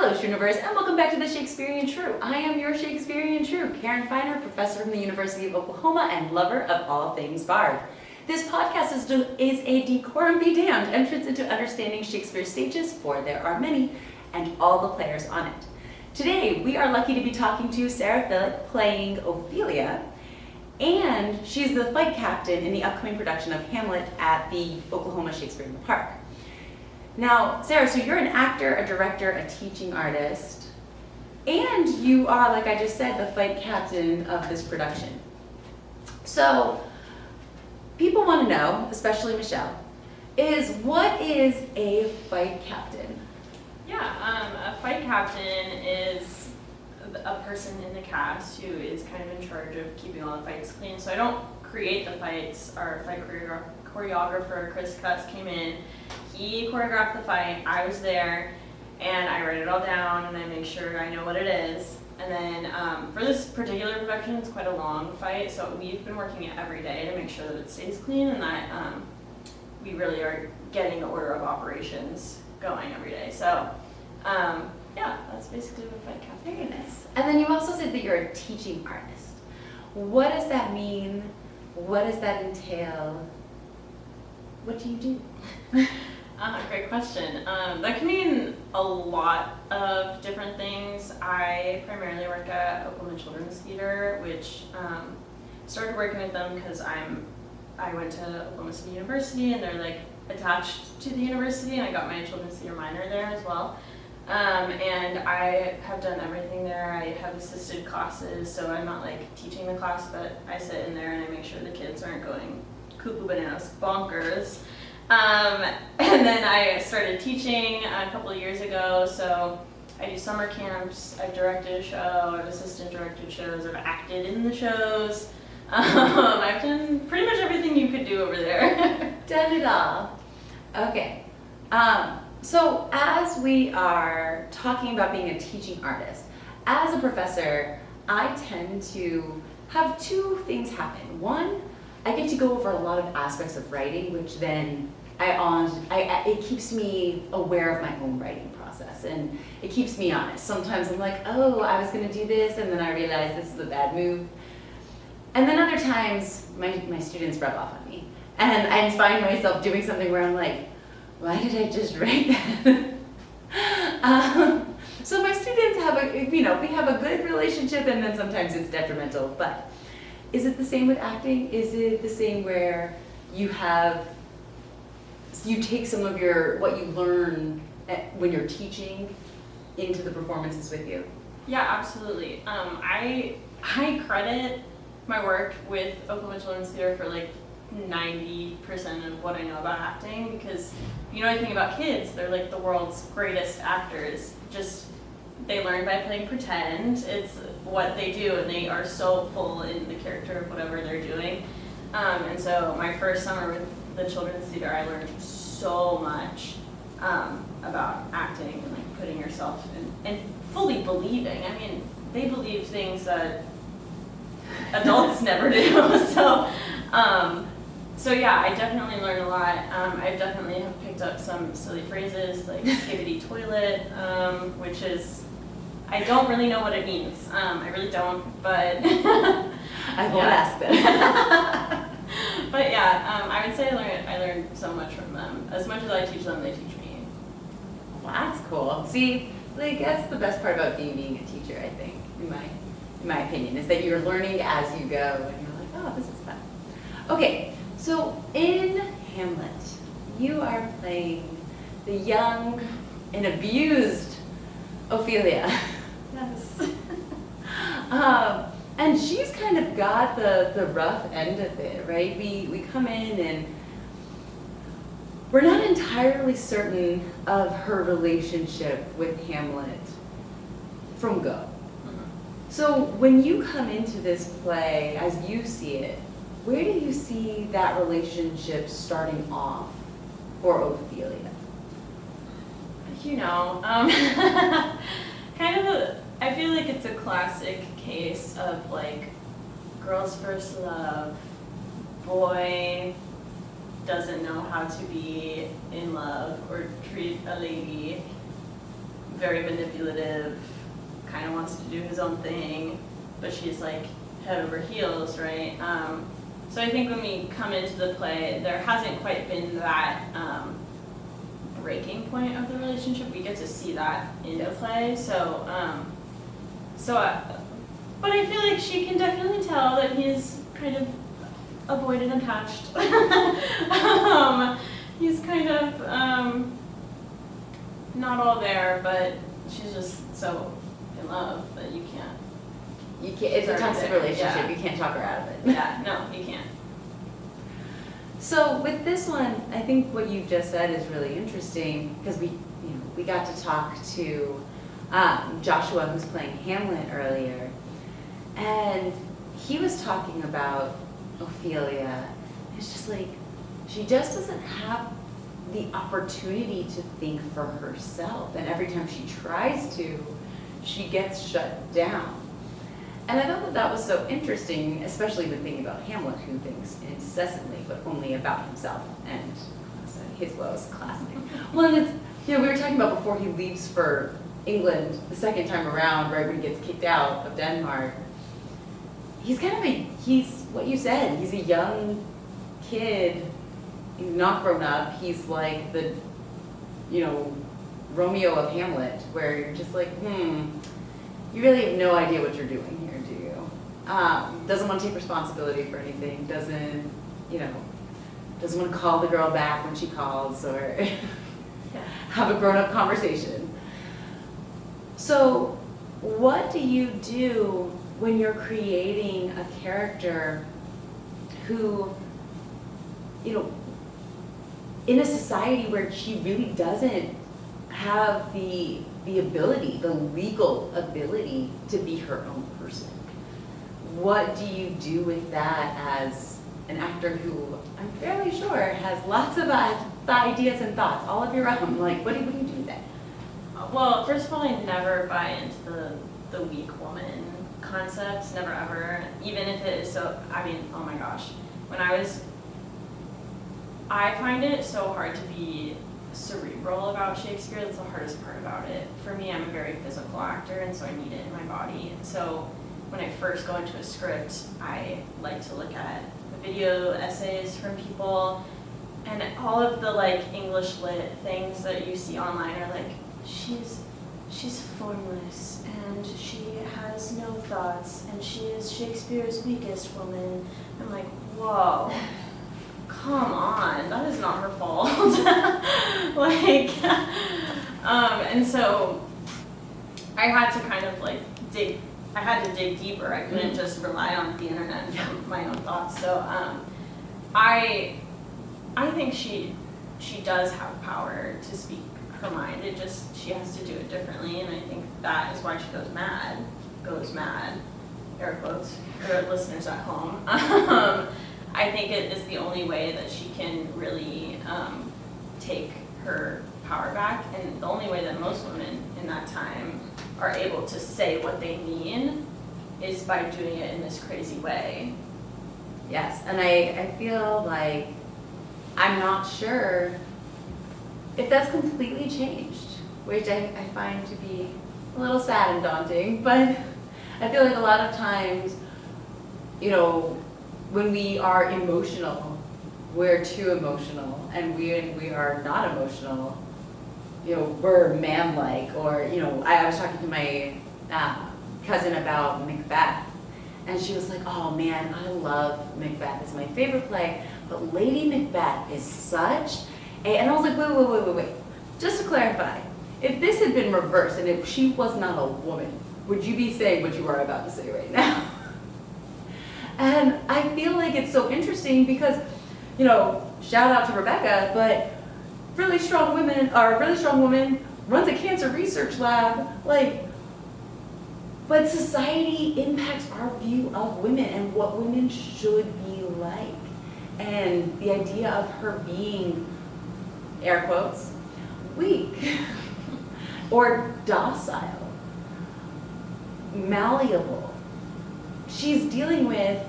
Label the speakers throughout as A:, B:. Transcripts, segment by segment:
A: Hello, Shrewnivers, and welcome back to the Shakespearean Shrew. I am your Shakespearean Shrew, Karen Feiner, professor from the University of Oklahoma and lover of all things bard. This podcast is a decorum be damned entrance into understanding Shakespeare's stages, for there are many, and all the players on it. Today, we are lucky to be talking to Sarah Filek playing Ophelia, and she's the fight captain in the upcoming production of Hamlet at the Oklahoma Shakespeare in the Park. Now, Sarah, so you're an actor, a director, a teaching artist, and you are, like I just said, the fight captain of this production. So, people want to know, especially Michelle, what is a fight captain?
B: Yeah, a fight captain is a person in the cast who is kind of in charge of keeping all the fights clean. So I don't create the fights. Our fight choreographer, Chris Cuss, came in. He choreographed the fight. I was there, and I write it all down, and I make sure I know what it is. And then for this particular production, it's quite a long fight, so we've been working it every day to make sure that it stays clean and that we really are getting the order of operations going every day. So, yeah, that's basically what fight captain.
A: Very nice. And then you also said that you're a teaching artist. What does that mean? What does that entail? What do you do?
B: Great question. That can mean a lot of different things. I primarily work at Oklahoma Children's Theater, which started working with them because I went to Oklahoma City University, and they're like attached to the university, and I got my children's theater minor there as well. And I have done everything there. I have assisted classes, so I'm not like teaching the class, but I sit in there and I make sure the kids aren't going cuckoo bananas bonkers. And then I started teaching a couple of years ago, so I do summer camps, I've directed a show, I've assistant directed shows, I've acted in the shows. I've done pretty much everything you could do over there.
A: Done it all. Okay. So as we are talking about being a teaching artist, as a professor, I tend to have two things happen. One, I get to go over a lot of aspects of writing, which then it keeps me aware of my own writing process, and it keeps me honest. Sometimes I'm like, oh, I was going to do this, and then I realize this is a bad move. And then other times, my students rub off on me, and I find myself doing something where I'm like, why did I just write that? So my students we have a good relationship, and then sometimes it's detrimental. But is it the same with acting? Is it the same where you take some of what you learn when you're teaching into the performances with you?
B: Yeah, absolutely. I credit my work with Oklahoma Children's Theater for like 90% of what I know about acting, because I think about kids, they're like the world's greatest actors. Just they learn by playing pretend. It's what they do, and they are so full in the character of whatever they're doing. And so my first summer with the Children's Theater, I learned so much about acting and like putting yourself in and fully believing. I mean, they believe things that adults never do. So yeah, I definitely learned a lot. I definitely have picked up some silly phrases like skibbity toilet, which is, I don't really know what it means. I really don't, but
A: I won't ask them.
B: But yeah, I would say I learned so much from them. As much as I teach them, they teach me.
A: Well, that's cool. See, like that's the best part about being a teacher, I think, in my opinion, is that you're learning as you go, and you're like, oh, this is fun. Okay, so in Hamlet, you are playing the young and abused Ophelia.
B: Yes.
A: And she's kind of got the rough end of it, right? We come in and we're not entirely certain of her relationship with Hamlet from go. Mm-hmm. So when you come into this play, as you see it, where do you see that relationship starting off for Ophelia?
B: I feel like it's a classic case of like girl's first love, boy doesn't know how to be in love or treat a lady very manipulative, kind of wants to do his own thing, but she's like head over heels, right? So I think when we come into the play, there hasn't quite been that breaking point of the relationship. We get to see that in the play. But I feel like she can definitely tell that he's kind of avoidant attached. He's kind of not all there, but she's just so in love that you can't.
A: It's a toxic relationship.
B: Yeah.
A: You can't talk her out of it.
B: Yeah, no, you can't.
A: So with this one, I think what you just said is really interesting because we got to talk to Joshua, who's playing Hamlet earlier, and he was talking about Ophelia. It's just like she just doesn't have the opportunity to think for herself, and every time she tries to, she gets shut down. And I thought that was so interesting, especially when thinking about Hamlet, who thinks incessantly, but only about himself and his woes, classic. Well, and it's, we were talking about before he leaves for England the second time around, right when he gets kicked out of Denmark. He's kind of he's what you said, he's a young kid, he's not grown up, he's like the, Romeo of Hamlet, where you're just like, you really have no idea what you're doing here, do you? Doesn't want to take responsibility for anything, doesn't want to call the girl back when she calls or have a grown-up conversation. So what do you do when you're creating a character who, in a society where she really doesn't have the ability, the legal ability to be her own person? What do you do with that as an actor who I'm fairly sure has lots of ideas and thoughts, all of your own? Like, what do you do with that?
B: Well, first of all, I never buy into the weak woman concept, never ever, even if it is so, oh my gosh. I find it so hard to be cerebral about Shakespeare. That's the hardest part about it. For me, I'm a very physical actor, and so I need it in my body. So when I first go into a script, I like to look at the video essays from people, and all of the English lit things that you see online are like, she's formless, and she has no thoughts, and she is Shakespeare's weakest woman. I'm like, whoa. Come on, that is not her fault. And so I had to kind of dig deeper. I couldn't just rely on the internet and my own thoughts. So I think she does have power to speak her mind. She has to do it differently, and I think that is why she goes mad, air quotes, for listeners at home. I think it is the only way that she can really take her power back, and the only way that most women in that time are able to say what they mean is by doing it in this crazy way.
A: Yes, and I feel like I'm not sure if that's completely changed, which I find to be a little sad and daunting, but I feel like a lot of times, when we are emotional, we're too emotional, and we are not emotional, we're man-like, or, I was talking to my cousin about Macbeth, and she was like, oh man, I love Macbeth, it's my favorite play, but Lady Macbeth is such and I was like, wait, just to clarify, if this had been reversed, and if she was not a woman, would you be saying what you are about to say right now? And I feel like it's so interesting because, shout out to Rebecca, but really strong woman runs a cancer research lab, but society impacts our view of women and what women should be like. And the idea of her being, air quotes, weak, or docile, malleable. She's dealing with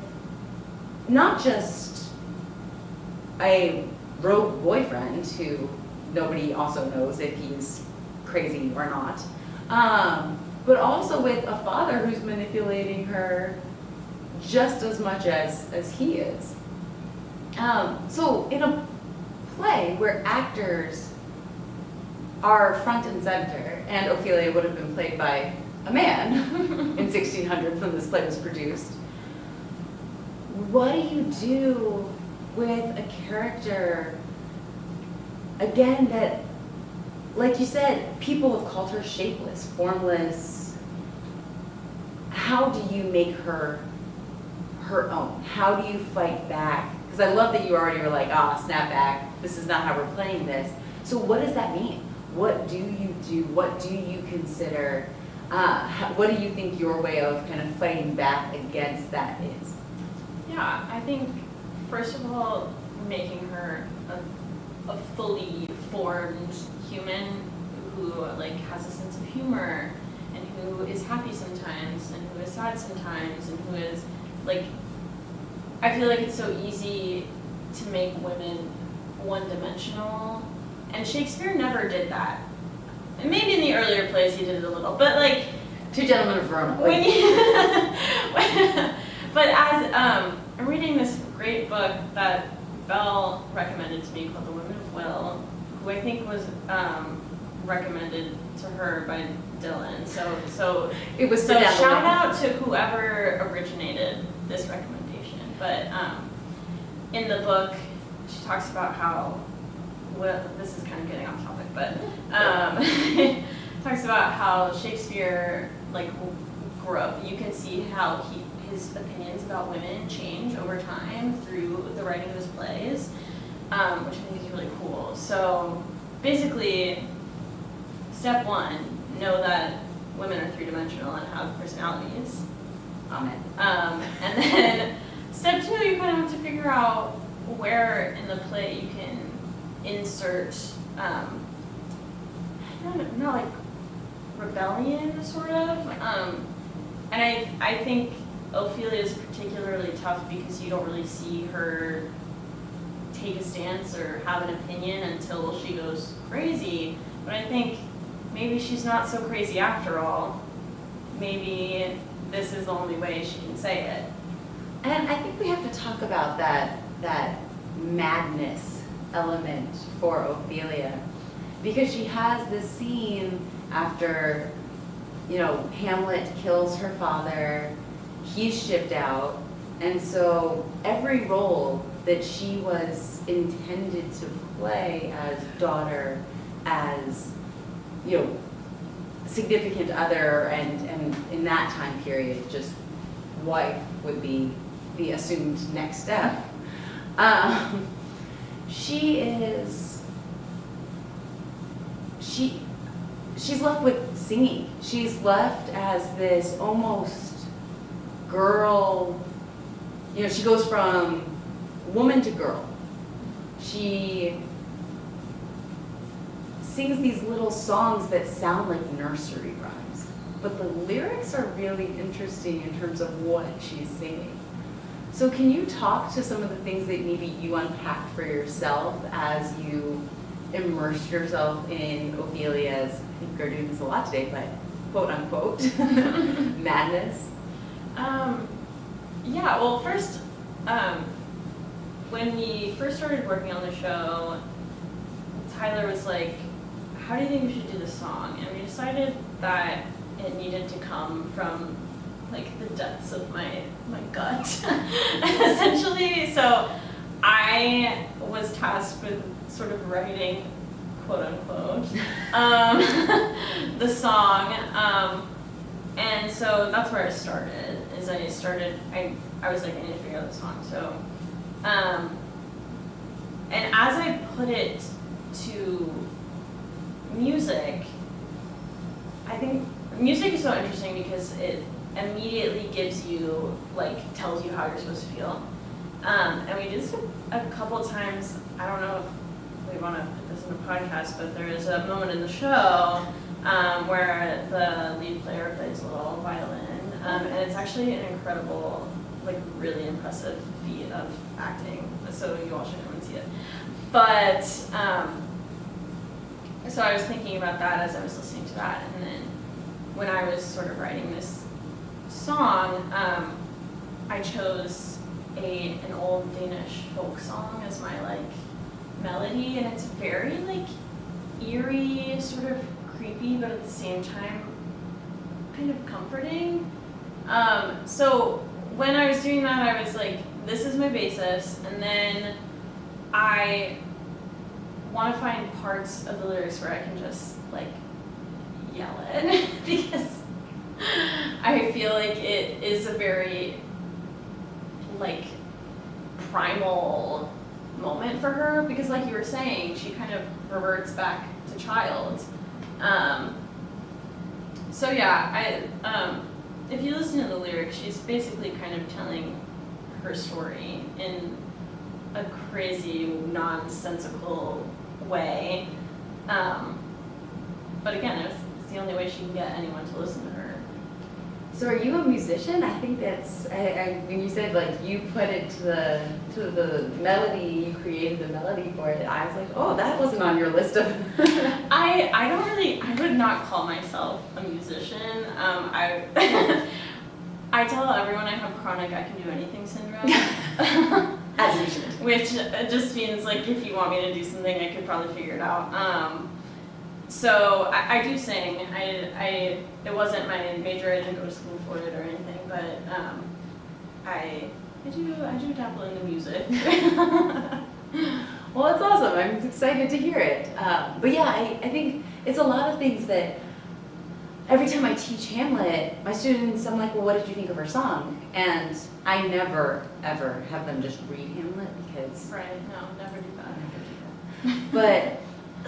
A: not just a rogue boyfriend who nobody also knows if he's crazy or not, but also with a father who's manipulating her just as much as he is. So in a play where actors are front and center, and Ophelia would have been played by a man in 1600 when this play was produced, what do you do with a character, again, that, like you said, people have called her shapeless, formless? How do you make her her own? How do you fight back? Because I love that you already were like, snap back, this is not how we're playing this. So what does that mean? What do you do? What do you consider? What do you think your way of kind of fighting back against that is?
B: Yeah, I think, first of all, making her a fully formed human who like has a sense of humor and who is happy sometimes and who is sad sometimes and who is like, I feel like it's so easy to make women one-dimensional, and Shakespeare never did that. And maybe in the earlier plays he did it a little, but like
A: Two Gentlemen of Verona.
B: when you, but as I'm reading this great book that Belle recommended to me called The Women of Will, who I think was recommended to her by Dylan. So
A: It was
B: so shout out to whoever originated this recommendation. But in the book, she talks about how, well, this is kind of getting off topic, but talks about how Shakespeare like grew up. You can see how his opinions about women change over time through the writing of his plays, which I think is really cool. So basically, step one, know that women are three-dimensional and have personalities.
A: Amen.
B: And then step two, you kind of have to figure out where in the play you can insert, not like rebellion, sort of. And I think Ophelia is particularly tough because you don't really see her take a stance or have an opinion until she goes crazy. But I think maybe she's not so crazy after all. Maybe this is the only way she can say it.
A: And I think we have to talk about that madness element for Ophelia, because she has this scene after, Hamlet kills her father, he's shipped out, and so every role that she was intended to play as daughter, as, significant other, and in that time period, just wife would be the assumed next step. She's left with singing. She's left as this almost girl, she goes from woman to girl. She sings these little songs that sound like nursery rhymes, but the lyrics are really interesting in terms of what she's singing. So can you talk to some of the things that maybe you unpacked for yourself as you immersed yourself in Ophelia's, I think we're doing this a lot today, but quote unquote, madness?
B: Yeah, well, first, when we first started working on the show, Tyler was like, how do you think we should do this song? And we decided that it needed to come from like the depths of my gut, essentially. So I was tasked with sort of writing, quote unquote, the song, and so that's where I started. I was like, I need to figure out the song. So, and as I put it to music, I think music is so interesting because it immediately gives you, tells you how you're supposed to feel. And we did this a couple times. I don't know if we want to put this in a podcast, but there is a moment in the show where the lead player plays a little violin. And it's actually an incredible, really impressive feat of acting. So you all should come and see it. But, so I was thinking about that as I was listening to that, and then when I was sort of writing this song, I chose an old Danish folk song as my like melody, and it's very like eerie, sort of creepy, but at the same time kind of comforting. So when I was doing that, I was like, this is my basis, and then I want to find parts of the lyrics where I can just like yell it because I feel like it is a very like primal moment for her, because like you were saying, she kind of reverts back to child. So yeah, if you listen to the lyrics, she's basically kind of telling her story in a crazy, nonsensical way. But again, it's the only way she can get anyone to listen to her.
A: So are you a musician? I think that's, when you said like you put it to the melody, you created the melody for it, I was like, oh, that wasn't on your list of...
B: I would not call myself a musician. I tell everyone I have chronic I can do anything syndrome.
A: As you should.
B: Which just means like if you want me to do something, I could probably figure it out. So I do sing. It wasn't my major. I didn't go to school for it or anything, but I do dabble in the music.
A: Well, it's awesome. I'm excited to hear it. But yeah, I think it's a lot of things that every time I teach Hamlet, my students, I'm like, well, what did you think of our song? And I never, ever have them just read Hamlet because...
B: Right, no, never do that.
A: But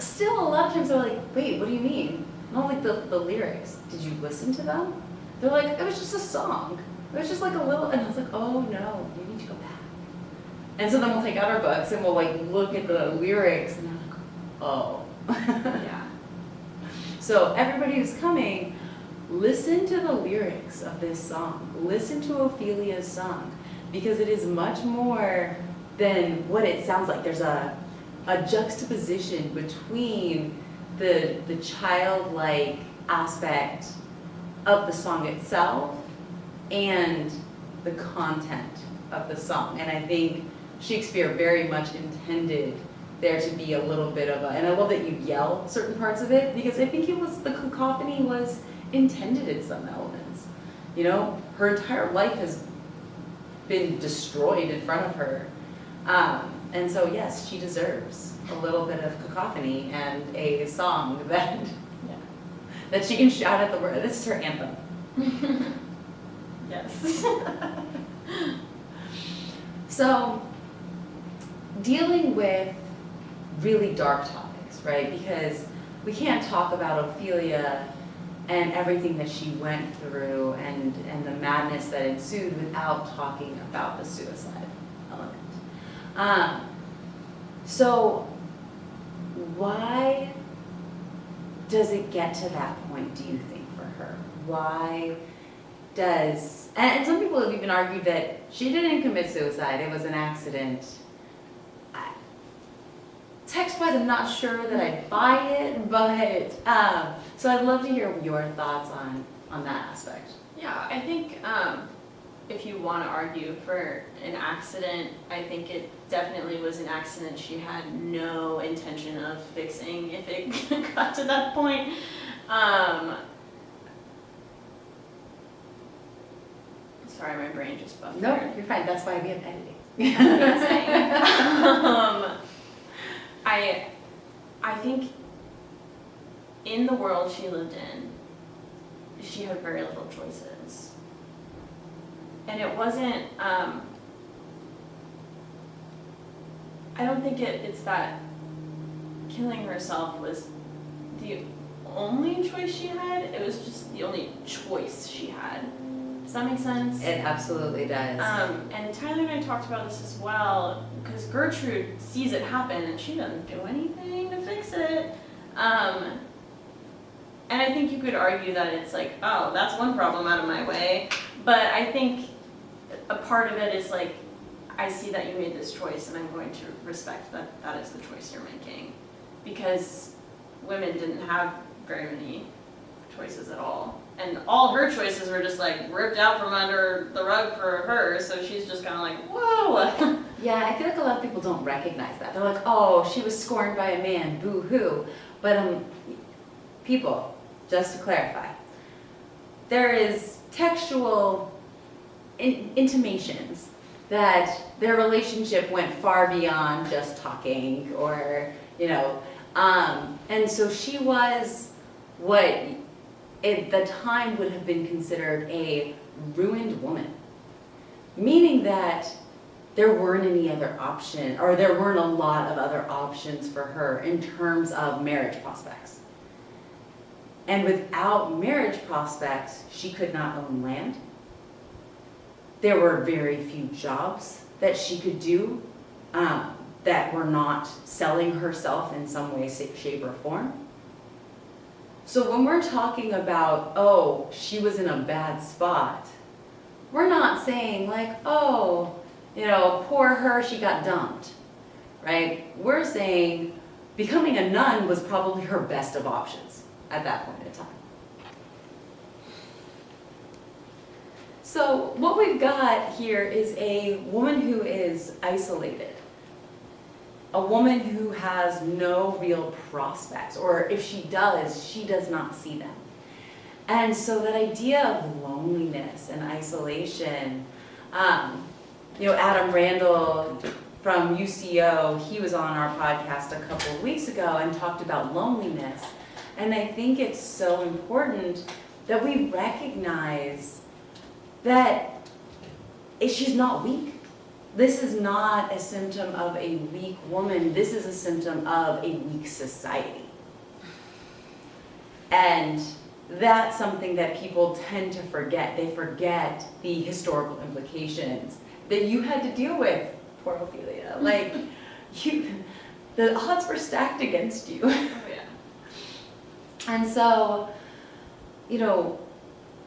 A: still, a lot of times they're like, wait, what do you mean? Not like the lyrics. Did you listen to them? They're like, it was just a song. It was just like a little, and I was like, oh no, you need to go back. And so then we'll take out our books and we'll like look at the lyrics and I'm like, oh.
B: Yeah.
A: So everybody who's coming, listen to the lyrics of this song. Listen to Ophelia's song, because it is much more than what it sounds like. There's a juxtaposition between the childlike aspect of the song itself and the content of the song. And I think Shakespeare very much intended there to be a little bit of and I love that you yell certain parts of it, because I think the cacophony was intended in some elements. You know, her entire life has been destroyed in front of her. And so yes, she deserves a little bit of cacophony and a song that she can shout at the word. This is her anthem.
B: Yes.
A: So, dealing with really dark topics, right? Because we can't talk about Ophelia and everything that she went through and the madness that ensued without talking about the suicide element. So, why does it get to that point, do you think, for her? Why does, and some people have even argued that she didn't commit suicide, it was an accident. Text-wise, I'm not sure that I buy it, but, so I'd love to hear your thoughts on that aspect.
B: Yeah, I think if you want to argue for an accident, I think it definitely was an accident she had no intention of fixing if it got to that point. Sorry, my brain just buffered.
A: No, you're fine. That's why we have editing.
B: I think in the world she lived in, she had very little choices. And it wasn't, I don't think it's that killing herself was the only choice she had. It was just the only choice she had. Does that make sense?
A: It absolutely does.
B: And Tyler and I talked about this as well, because Gertrude sees it happen and she doesn't do anything to fix it. And I think you could argue that it's like, oh, that's one problem out of my way. But I think a part of it is like, I see that you made this choice and I'm going to respect that that is the choice you're making. Because women didn't have very many choices at all. and all her choices were just like ripped out from under the rug for her, so she's just kind of like, whoa.
A: Yeah, I feel like a lot of people don't recognize that. They're like, oh, she was scorned by a man, boo-hoo. But people, just to clarify, there is textual intimations that their relationship went far beyond just talking or, and so she was what at the time would have been considered a ruined woman, meaning that there weren't any other option, or there weren't a lot of other options for her in terms of marriage prospects. And without marriage prospects, she could not own land. There were very few jobs that she could do that were not selling herself in some way, shape, or form. So when we're talking about, oh, she was in a bad spot, we're not saying like, oh, poor her, she got dumped, right? We're saying becoming a nun was probably her best of options at that point in time. So what we've got here is a woman who is isolated, a woman who has no real prospects, or if she does not see them. And so that idea of loneliness and isolation, Adam Randall from UCO, he was on our podcast a couple of weeks ago and talked about loneliness. And I think it's so important that we recognize that she's not weak. This is not a symptom of a weak woman. This is a symptom of a weak society. And that's something that people tend to forget. They forget the historical implications that you had to deal with, poor Ophelia. Like, the odds were stacked against you.
B: Oh, yeah.
A: And so,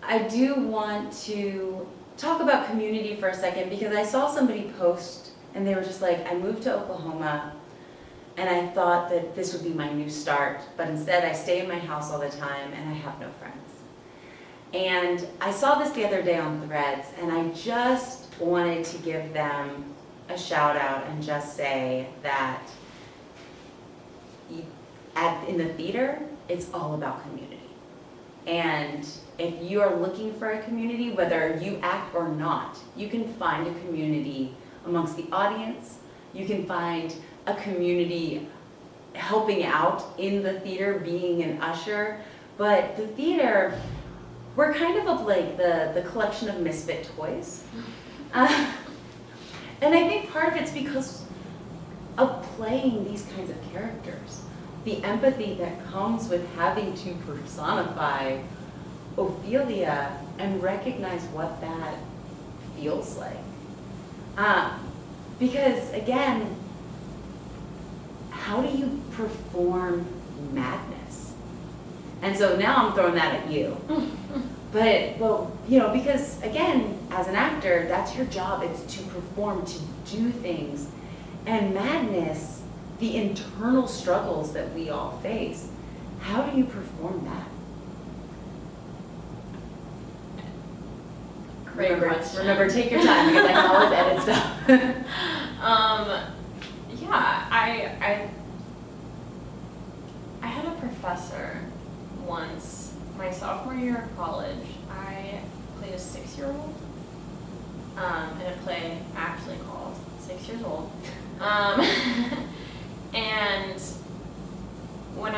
A: I do want to talk about community for a second, because I saw somebody post and they were just like, I moved to Oklahoma and I thought that this would be my new start, but instead I stay in my house all the time and I have no friends. And I saw this the other day on Threads, and I just wanted to give them a shout out and just say that in the theater, it's all about community. And if you are looking for a community, whether you act or not, you can find a community amongst the audience. You can find a community helping out in the theater, being an usher. But the theater, we're kind of like the collection of misfit toys. And I think part of it's because of playing these kinds of characters. The empathy that comes with having to personify Ophelia and recognize what that feels like. Because again, how do you perform madness? And so now I'm throwing that at you. But, because again, as an actor, that's your job. It's to perform, to do things. And madness, the internal struggles that we all face, how do you perform that?
B: Great question.
A: Remember, take your time, because I can always edit stuff.
B: I had a professor once, my sophomore year of college. I played a 6-year-old in a play actually called 6 Years Old. And when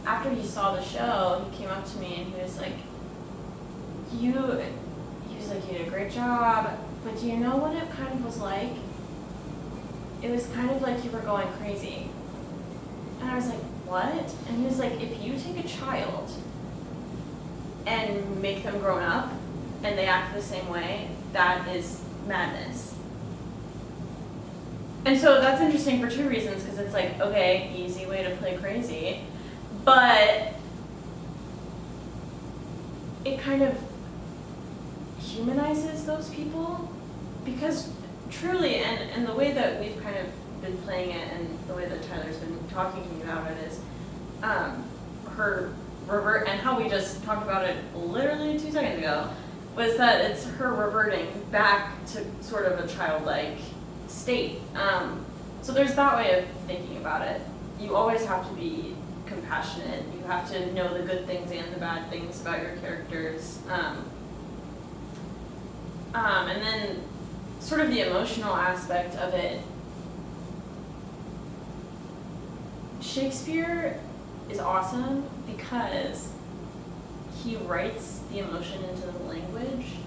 B: after he saw the show, he came up to me and he was like, you did a great job, but do you know what it kind of was like? It was kind of like you were going crazy. And I was like, what? And he was like, if you take a child and make them grown up and they act the same way, that is madness. And so that's interesting for 2 reasons, because it's like, okay, easy way to play crazy, but it kind of humanizes those people, because truly, and the way that we've kind of been playing it and the way that Tyler's been talking to me about it is, her revert, and how we just talked about it literally 2 seconds ago, was that it's her reverting back to sort of a childlike state. So there's that way of thinking about it. You always have to be compassionate. You have to know the good things and the bad things about your characters. And then sort of the emotional aspect of it. Shakespeare is awesome because he writes the emotion into the language.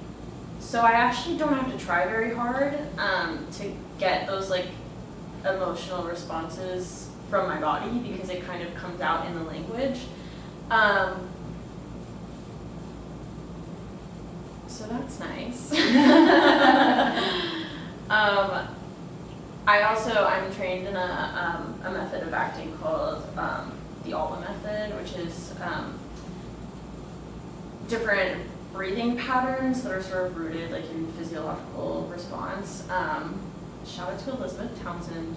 B: So I actually don't have to try very hard to get those like emotional responses from my body because it kind of comes out in the language. So that's nice. I'm trained in a method of acting called the Alba method, which is different breathing patterns that are sort of rooted like in physiological response. Shout out to Elizabeth Townsend,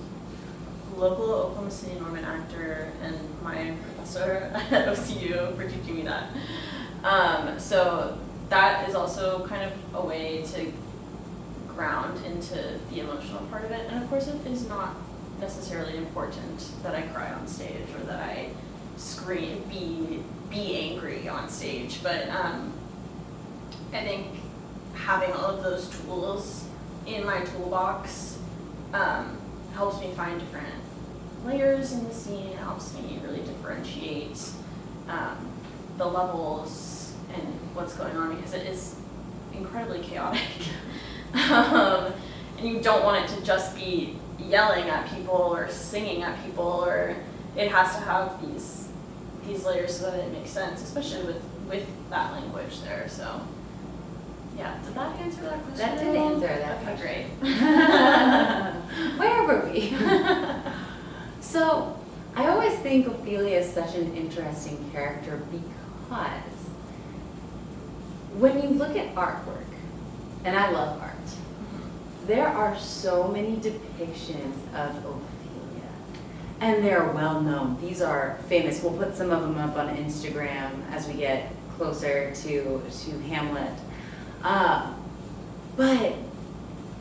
B: local Oklahoma City Norman actor and my professor at OCU for teaching me that. So that is also kind of a way to ground into the emotional part of it. And of course it is not necessarily important that I cry on stage or that I scream, be angry on stage, but I think having all of those tools in my toolbox helps me find different layers in the scene. It helps me really differentiate the levels and what's going on because it is incredibly chaotic. And you don't want it to just be yelling at people or singing at people, or it has to have these layers so that it makes sense, especially with that language there. So yeah, did that answer that question?
A: That did answer that
B: Okay,
A: question. Great. Where were we? So I always think Ophelia is such an interesting character because when you look at artwork, and I love art, there are so many depictions of Ophelia, and they're well known. These are famous. We'll put some of them up on Instagram as we get closer to Hamlet. But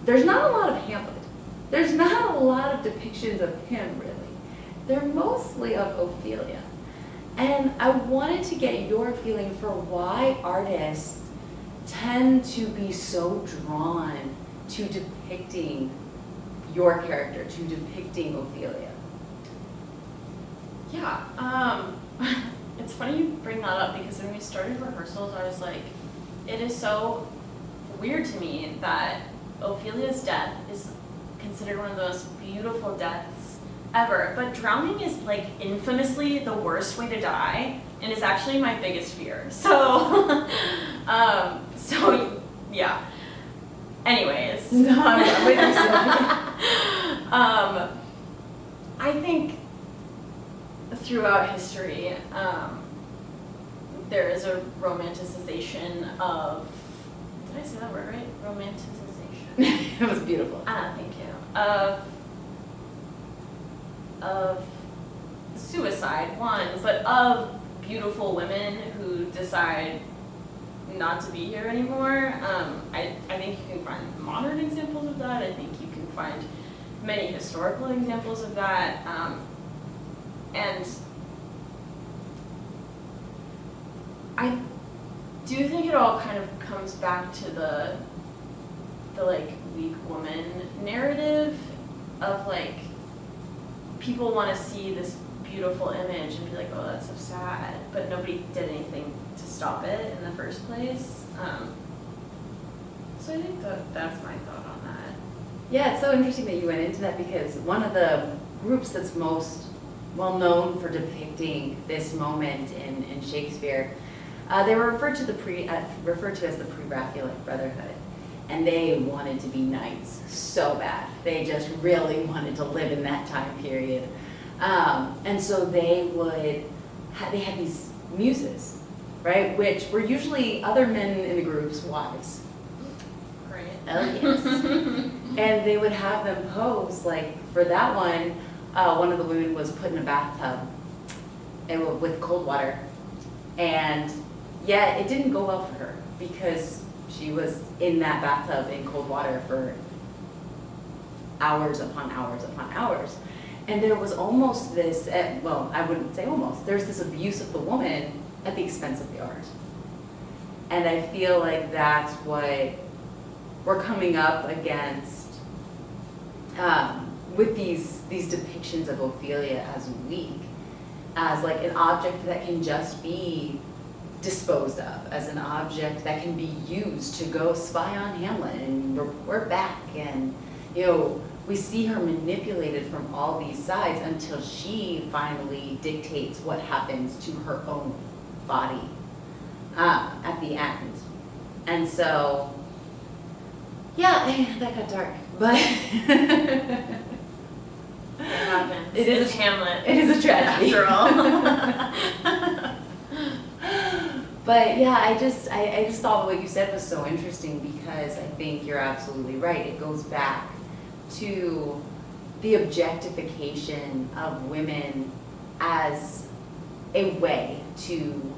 A: there's not a lot of Hamlet. There's not a lot of depictions of him, really. They're mostly of Ophelia. And I wanted to get your feeling for why artists tend to be so drawn to depicting your character, to depicting Ophelia.
B: Yeah, it's funny you bring that up because when we started rehearsals, I was like, it is so weird to me that Ophelia's death is considered one of the most beautiful deaths ever, but drowning is like infamously the worst way to die and is actually my biggest fear. So, yeah. Anyways.
A: No, I'm with you,
B: I think throughout history, there is a romanticization of, did I say that word right? Romanticization.
A: It was beautiful.
B: Thank you. Of suicide, one, but of beautiful women who decide not to be here anymore. I think you can find modern examples of that. I think you can find many historical examples of that. And I do think it all kind of comes back to the like weak woman narrative of like people want to see this beautiful image and be like, oh, that's so sad, but nobody did anything to stop it in the first place. So I think that's my thought on that.
A: Yeah, it's so interesting that you went into that because one of the groups that's most well known for depicting this moment in Shakespeare, they were referred to as the Pre-Raphaelite Brotherhood, and they wanted to be knights so bad. They just really wanted to live in that time period, and so they had these muses, right, which were usually other men in the group's wives.
B: Great.
A: Oh yes. And they would have them pose, like for that one of the women was put in a bathtub with cold water, And yeah, it didn't go well for her because she was in that bathtub in cold water for hours upon hours upon hours. And there was almost this, well, I wouldn't say almost, there's this abuse of the woman at the expense of the art. And I feel like that's what we're coming up against with these depictions of Ophelia as weak, as like an object that can just be disposed of, as an object that can be used to go spy on Hamlet and report back. And, you know, we see her manipulated from all these sides until she finally dictates what happens to her own body at the end. And so, yeah, that got dark, but
B: It happens.
A: It's
B: Hamlet.
A: It is a tragedy.
B: After all.
A: But yeah, I just thought what you said was so interesting because I think you're absolutely right. It goes back to the objectification of women as a way to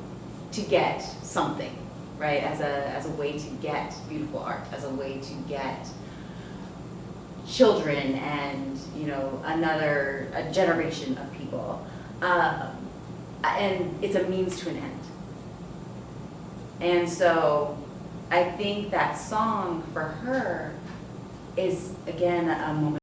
A: get something, right? As a way to get beautiful art, as a way to get children and, you know, a generation of people. And it's a means to an end. And so I think that song for her is, again, a moment